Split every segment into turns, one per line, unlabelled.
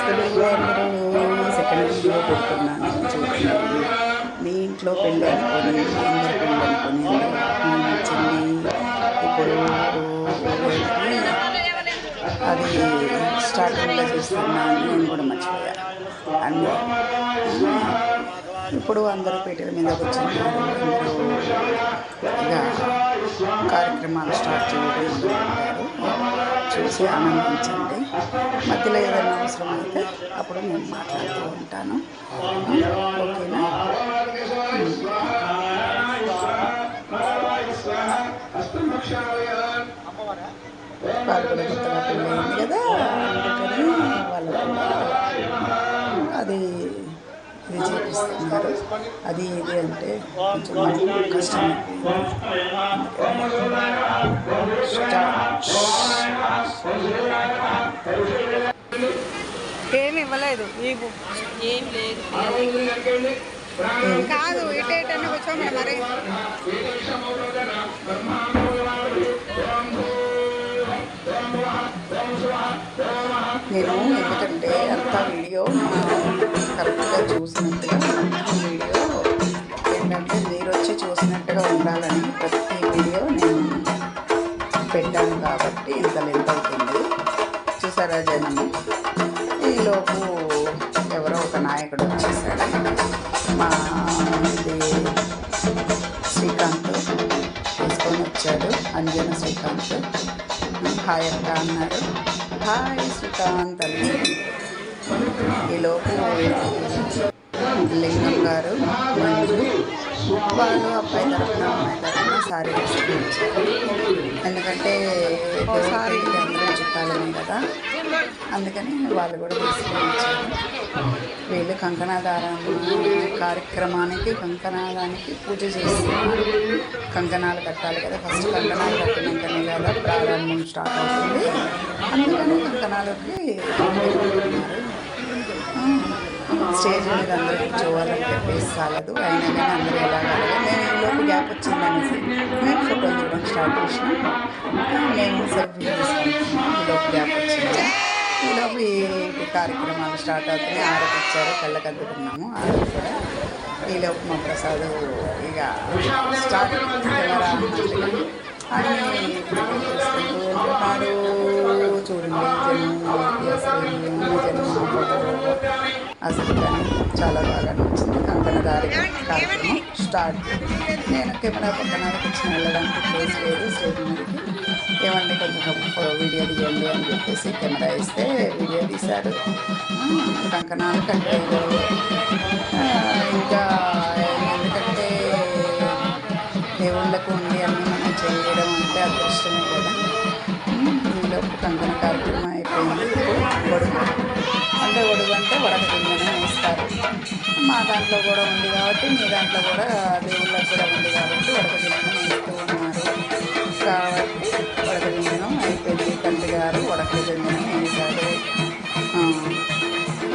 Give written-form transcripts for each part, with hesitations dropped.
నమస్తులు అందరూ. Second video పెడుతున్నాను చూడండి. మీ ఇంట్లో పెళ్ళి అనుకొని అందరు పెళ్ళి అనుకొని నచ్చింది. ఇప్పుడు అది స్టార్టింగ్లో చూస్తున్నాను, నేను కూడా మర్చిపోయాను అన్నీ. ఇప్పుడు అందరూ పీటల మీద కూర్చున్నారు. ఇక కార్యక్రమాలు స్టార్ట్ చేయడం మొదలుపెట్టారు. చూసి ఆనందించండి. మధ్యలో ఏదైనా అవసరం అయితే అప్పుడు నేను మాట్లాడుతూ ఉంటాను. ఓకేనా? వాళ్ళు కూడా కొత్తగా పెళ్ళయింది కదా, అందుకని వాళ్ళు అది ఇది చేపిస్తున్నారు. అది ఇది అంటే కొంచెం మనకు కష్టం.
ఏమి ఇవ్వలేదు, ఏం లేదు కాదు. ఇటైనా కూర్చోమని మరి.
నేను ఎందుకంటే అంత వీడియో కరెక్ట్గా చూసినట్టుగా వీడియో ఏంటంటే మీరు వచ్చి చూసినట్టుగా ఉండాలని ప్రతి వీడియో నేను పెట్టాను కాబట్టి ఇంత లెంత్ అవుతుంది. చూసారా జనము? ఈలోపు ఎవరో ఒక నాయకుడు వచ్చేసాడు. మా ఇది శ్రీకాంత్ తీసుకొని వచ్చాడు. అంజన శ్రీకాంత్. హాయ్ అక్క అన్నారు. హాయ్ శ్రీకాంత్ అని. ఈలోపు లింగం గారు మంజు వాళ్ళు అబ్బాయి తరఫున అమ్మాయి తరఫున సారీ తీసుకొచ్చారు. ఎందుకంటే సారీ అందరూ చుట్టాలని కదా, అందుకని వాళ్ళు కూడా తీసుకొని వచ్చారు. వీళ్ళు కంకణాదారం కార్యక్రమానికి కంకణాదానికి పూజ చేస్తున్నారు. కంకణాలు కట్టాలి కదా, ఫస్ట్ కంకణాలు కట్టినాకనే కదా ప్రారంభం స్టార్ట్ అవుతుంది. అందుకని కంకణాలకి స్టేజ్ మీద అందరూ కూర్చోవాలని చెప్పేసి చాలదు. అయినా కానీ అందరూ ఎలాగాలి. మేము ఈలోపు గ్యాప్ వచ్చిందనేసి మేము ఫోటోలు చూడడం స్టార్ట్ చేసినాం. మేము సెల్ఫీ తీసుకుంటున్నాం. ఈలోపు గ్యాప్ వచ్చింది. ఈలోపు ఈ కార్యక్రమాలు స్టార్ట్ అవుతున్నాయి. ఆరతి ఇచ్చారు, కళ్ళకద్దుకున్నాము. ఆరతి కూడా ఈలోపు మా ప్రసాద్ ఇక స్టార్ట్ కెమెరా అని తీసుకుంటూ ఉంటున్నారు. చూడండి అసలు కానీ చాలా బాగా నచ్చింది. కంకణదారి కార్యక్రమం స్టార్ట్. నేను కెమెరా పక్కన కూర్చొని వెళ్ళడానికి ప్లేస్ లేదు స్టేజ్ మీదకి. ఏమంటే కొంచెం వీడియో తీయండి అని చెప్పేసి కెమెరా ఇస్తే వీడియో తీశారు. కంకణాలు కట్టారు. ఇంకా ఎందుకంటే దేవుళ్ళకు ఉండి అన్నీ మనం చేయడం అంటే అదృష్టమే కదా. ఈలోపు కంకణ కార్యక్రమం అయిపోయింది. ఒడుగు అంటే ఒడుగు అంటే వడక గింజనే వేస్తారు. మా దాంట్లో కూడా ఉంది కాబట్టి మీ దాంట్లో కూడా దేవుళ్ళకు కూడా ఉంది కాబట్టి వడక గింజనం వేస్తూ ఉన్నారు. కాబట్టి వడక గింజనం అయిపోయింది. తండ్రి గారు వడక గింజనం వేశారు.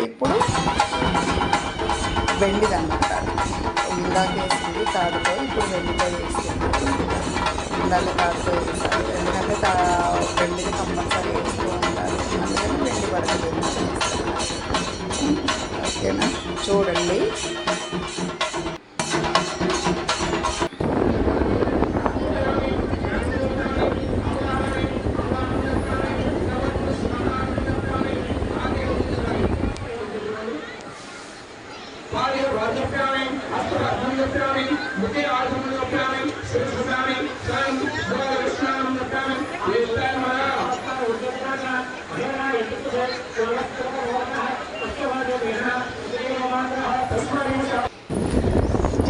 ఇప్పుడు వెండిదన్నమాట. ఇందాక వేసింది తాడుతో, ఇప్పుడు వెండితో వేసింది. ఇందాక తాడుతో వేస్తారు. ఎందుకంటే వెండిని కంపల్సరీ వేస్తూ ఉంటారు. అందుకని వెండి పడక వేస్తున్నారు. ఓకేనా? చూడండి.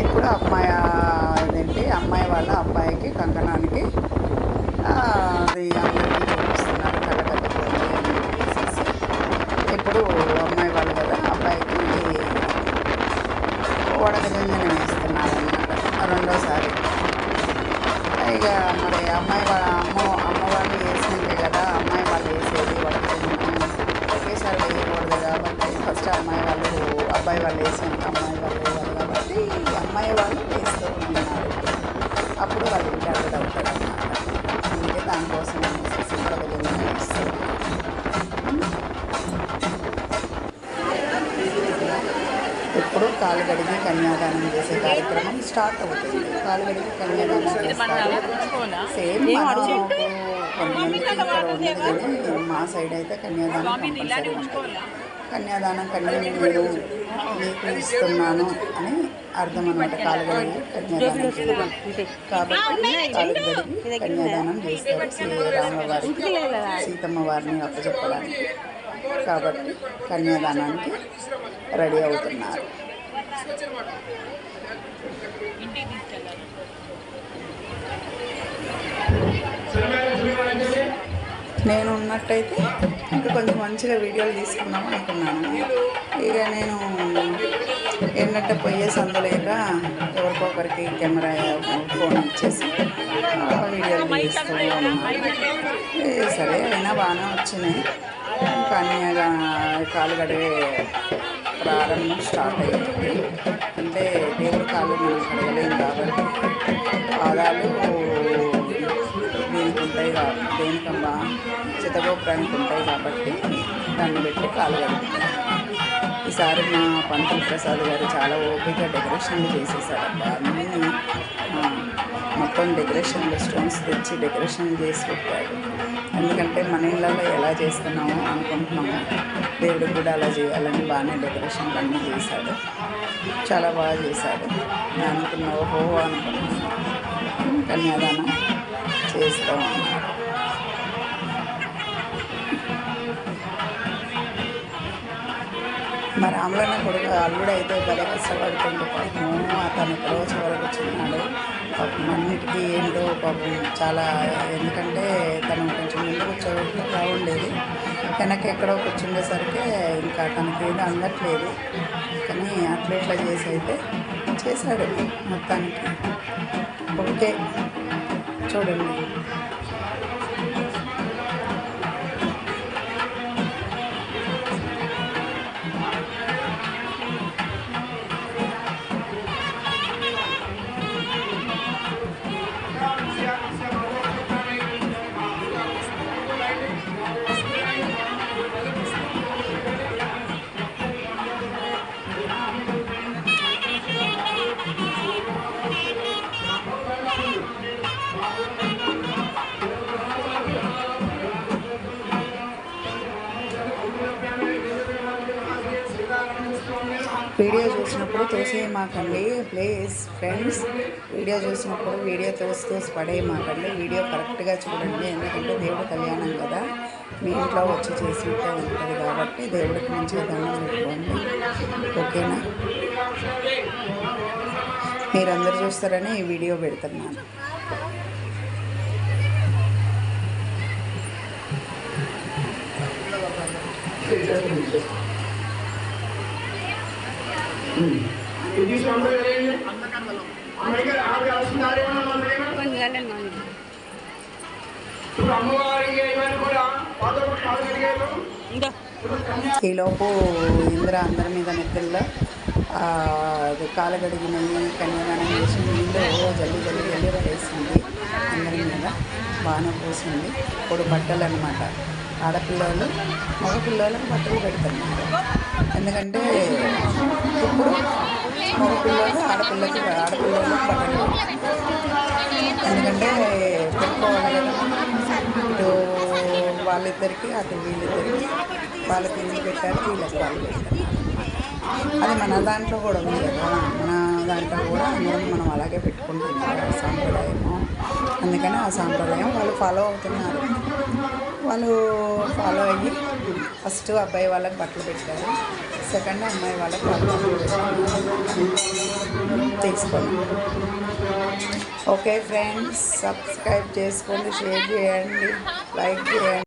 ఇప్పుడు అమ్మాయి ఏంటి అమ్మాయి వాళ్ళ అబ్బాయికి కంకణానికి అది అందరికీ చూపిస్తున్నారు. కళ్ళకట్టుకోండి అని చెప్పేసి ఇప్పుడు అమ్మాయి వాళ్ళు కదా అబ్బాయికి వడగజంజనం వేస్తున్నారు అన్నమాట రెండోసారి. ఇక మరి అమ్మాయి వాళ్ళ అమ్మ వాళ్ళు వేసినట్టే కదా అమ్మాయి వాళ్ళు వేసేది వడగజంజనం. ఒకేసారి వేయకూడదు కాబట్టి ఫస్ట్ అమ్మాయి వాళ్ళు అబ్బాయి వాళ్ళు వేసినాక అమ్మాయి వాళ్ళు వేయాలి కాబట్టి అమ్మాయి వాళ్ళు వేస్తూ ఉన్నారు. అప్పుడు వాళ్ళు ఇంటి అవుతారు అన్నమాట. అందుకే దానికోసం వడగజంజనం వేస్తారు. ఇప్పుడు కాలు కడిగి కన్యాదానం చేసే కార్యక్రమం స్టార్ట్ అవుతుంది. కాలు కడిగి కన్యాదానం చేస్తారు. సేమ్ మనకు కొంతమందికి ఇక్కడ ఉన్నది కానీ మా సైడ్ అయితే కన్యాదానం కంపల్సరీ ఉంటుంది. కన్యాదానం నేను నీకు ఇస్తున్నాను అని అర్థం అనమాట. కాలు కడిగి కన్యాదానం చేయడం కాబట్టి కాలు కడిగి కన్యాదానం చేస్తారు శ్రీరామవారికి సీతమ్మ వారిని అప్పచెప్పడానికి. కాబట్టి కన్యాదానానికి రెడీ అవుతున్నారు. నేను ఉన్నట్టయితే ఇంకా కొంచెం మంచిగా వీడియోలు తీసుకుందాం అనుకున్నాను. ఇక నేను ఏంటంటే పోయే సందులేక ఎవరికొకరికి కెమెరా ఫోన్ ఇచ్చేసి వీడియోలు తీస్తూ ఉన్నాను. సరే అయినా బాగానే వచ్చినాయి. కానీ కాలు కడిగే ప్రారంభం స్టార్ట్ అయ్యింది. అంటే దేవుడి కాళ్ళు మనం కడగలేము కాబట్టి పాదాలు దీనికి ఉంటాయి దేనికమ్మా చిత్తగోపురానికి ఉంటాయి కాబట్టి దాన్ని పెట్టి కాలు కడుగుతాం. ఈసారి మా పంతులు ప్రసాద్ గారు చాలా ఓపికగా డెకరేషన్లు చేసేసారబ్బా. అన్నీ మొత్తం డెకరేషన్లు స్టోన్స్ తెచ్చి డెకరేషన్ చేసి పెట్టాడు. ఎందుకంటే మన ఇళ్ళలో ఎలా చేస్తున్నామో అనుకుంటున్నాము దేవుడికి కూడా అలా చేయాలని బాగానే డెకరేషన్లు అన్నీ చేశాడు. చాలా బాగా చేశాడు. నేను అనుకున్నా ఓహో అనుకున్నాను. కన్యాదానం చేస్తూ ఉన్నారు. మరి రాములన్న కొడుకు అల్లుడు అయితే భలే కష్టపడుతుంటే పాపం అతను ఎక్కడో చివరికి వచ్చినాడు. పాపం అన్నిటికీ ఏంటో పాపం చాలా, ఎందుకంటే తను కొంచెం ముందు కూర్చోబెడితే బాగుండేది. వెనక ఎక్కడో కూర్చుండేసరికి ఇంకా తనకి ఏదో అందట్లేదు. కానీ అట్లా ఇట్లా చేసి అయితే చేశాడు మొత్తానికి. ఓకే చూడండి. వీడియో చూసినప్పుడు తోసేయమాకండి ప్లీజ్ ఫ్రెండ్స్. వీడియో చూసినప్పుడు వీడియో తోసి పడేయమాకండి. వీడియో కరెక్ట్గా చూడండి. ఎందుకంటే దేవుడి కళ్యాణం కదా, మీ ఇంట్లో వచ్చి చేసినట్టే ఉంటుంది కాబట్టి దేవుడికి మంచిగా దండం పెట్టుకోండి. ఓకేనా? మీరందరూ చూస్తారని ఈ వీడియో పెడుతున్నాను. ఈలోపు ఇంద్ర అందరి మీద నెత్తుల్లో కాలు కడిగినవి కన్యాదానం చేసి నీళ్ళు జల్లి పడేసింది. అందరి మీద బాగానే పోసింది. ఇప్పుడు బట్టలు అనమాట. ఆడపిల్లలు మగపిల్లలకు బట్టలు పెడుతున్నారు. ఎందుకంటే ఇప్పుడు మగపిల్లలు ఆడపిల్లలకు బట్టలు ఎందుకంటే పెట్టుకోవాలి కదా. ఇటు వాళ్ళిద్దరికి అటు వీళ్ళిద్దరికి వాళ్ళకి ఇల్లు పెట్టారు, వీళ్ళకి వాళ్ళు పెట్టారు. అది మన దాంట్లో కూడా ఉంది కదా. మన దాంట్లో కూడా అందరం మనం అలాగే పెట్టుకుంటున్నాం సాంప్రదాయము. అందుకని ఆ సాంప్రదాయం వాళ్ళు ఫాలో అవుతున్నారు. వాళ్ళు ఫాలో అయ్యి ఫస్ట్ అబ్బాయి వాళ్ళకి బట్టలు పెట్టారు, సెకండ్ అమ్మాయి వాళ్ళకి బట్టలు తీసుకోండి. ఓకే ఫ్రెండ్స్, సబ్స్క్రైబ్ చేసుకోండి, షేర్ చేయండి, లైక్ చేయండి.